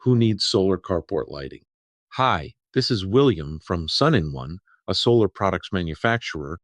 Who needs solar carport lighting? Hi, this is William from Suninone, a solar products manufacturer.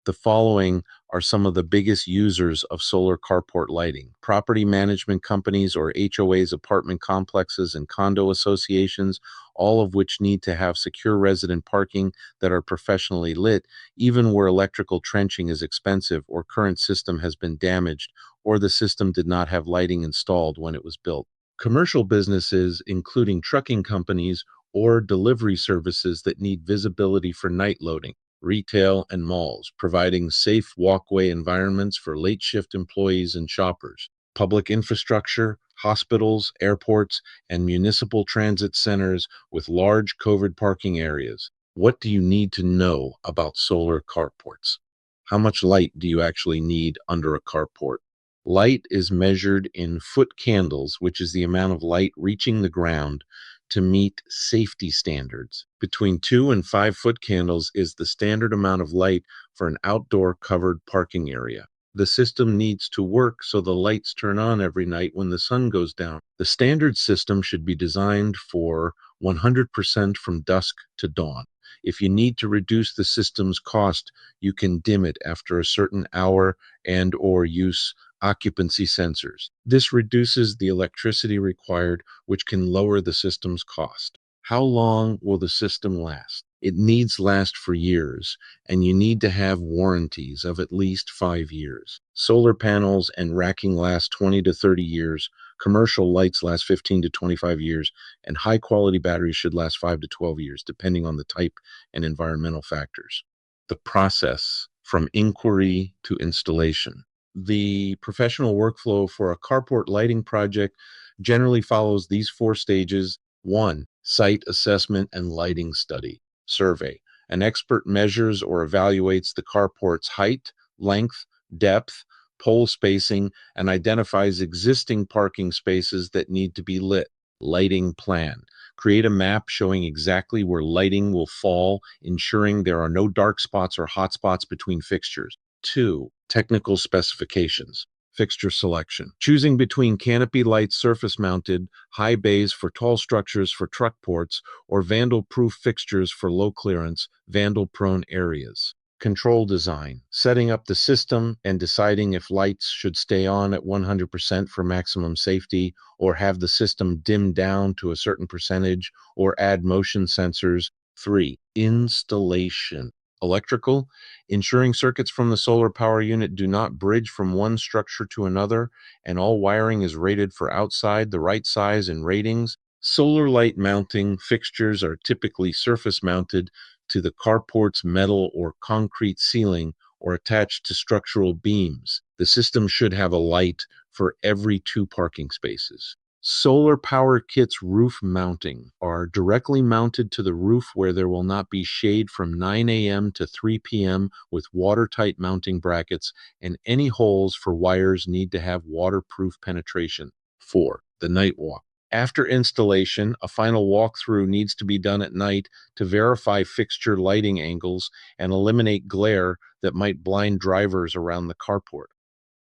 The following are some of the biggest users of solar carport lighting: property management companies or HOAs, apartment complexes, and condo associations, all of which need to have secure resident parking that are professionally lit, even where electrical trenching is expensive or current system has been damaged or the system did not have lighting installed when it was built. Commercial businesses, including trucking companies or delivery services that need visibility for night loading, retail, and malls, providing safe walkway environments for late shift employees and shoppers, public infrastructure, hospitals, airports, and municipal transit centers with large covered parking areas. What do you need to know about solar carports? How much light do you actually need under a carport? Light is measured in foot candles, which is the amount of light reaching the ground to meet safety standards. Between 2 and 5 foot candles is the standard amount of light for an outdoor covered parking area. The system needs to work so the lights turn on every night when the sun goes down. The standard system should be designed for 100% from dusk to dawn. If you need to reduce the system's cost, you can dim it after a certain hour and or use occupancy sensors. This reduces the electricity required, which can lower the system's cost. How long will the system last? It needs last for years, and you need to have warranties of at least 5 years. Solar panels and racking last 20 to 30 years. Commercial lights last 15 to 25 years, and high quality batteries should last 5 to 12 years, depending on the type and environmental factors. The process from inquiry to installation. The professional workflow for a carport lighting project generally follows these 4 stages. 1. Site assessment and lighting study. Survey. An expert measures or evaluates the carport's height, length, depth, pole spacing, and identifies existing parking spaces that need to be lit. Lighting plan. Create a map showing exactly where lighting will fall, ensuring there are no dark spots or hot spots between fixtures. 2. Technical specifications. Fixture selection. Choosing between canopy light surface mounted, high bays for tall structures for truck ports, or vandal proof fixtures for low clearance, vandal prone areas. Control design. Setting up the system and deciding if lights should stay on at 100% for maximum safety, or have the system dimmed down to a certain percentage, or add motion sensors. 3. Installation. Electrical. Ensuring circuits from the solar power unit do not bridge from one structure to another, and all wiring is rated for outside the right size and ratings. Solar light mounting fixtures are typically surface mounted to the carport's metal or concrete ceiling or attached to structural beams. The system should have a light for every 2 parking spaces. Solar power kits roof mounting are directly mounted to the roof where there will not be shade from 9 a.m. to 3 p.m. with watertight mounting brackets, and any holes for wires need to have waterproof penetration. 4. The night walk. After installation, a final walkthrough needs to be done at night to verify fixture lighting angles and eliminate glare that might blind drivers around the carport.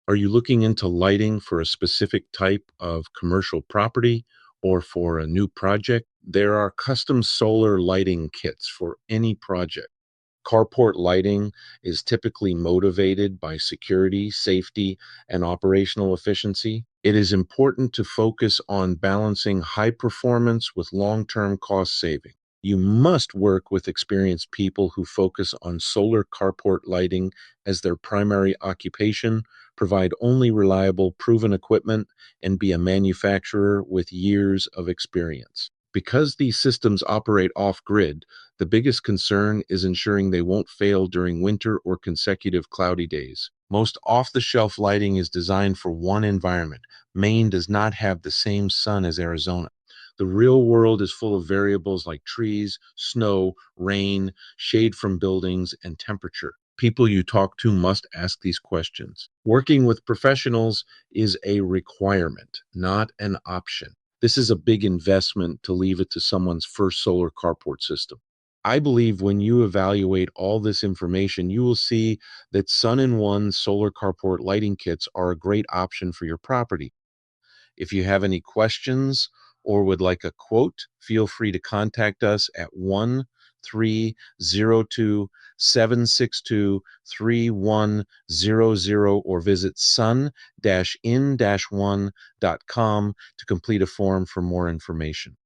Are you looking into lighting for a specific type of commercial property or for a new project? There are custom solar lighting kits for any project. Carport lighting is typically motivated by security, safety, and operational efficiency. It is important to focus on balancing high performance with long-term cost saving. You must work with experienced people who focus on solar carport lighting as their primary occupation, provide only reliable, proven equipment, and be a manufacturer with years of experience. Because these systems operate off-grid, the biggest concern is ensuring they won't fail during winter or consecutive cloudy days. Most off-the-shelf lighting is designed for one environment. Maine does not have the same sun as Arizona. The real world is full of variables like trees, snow, rain, shade from buildings, and temperature. People you talk to must ask these questions. Working with professionals is a requirement, not an option. This is a big investment to leave it to someone's first solar carport system. I believe when you evaluate all this information, you will see that Sun-in-One solar carport lighting kits are a great option for your property. If you have any questions or would like a quote, feel free to contact us at 1-302-762-3100 or visit sun-in-1.com to complete a form for more information.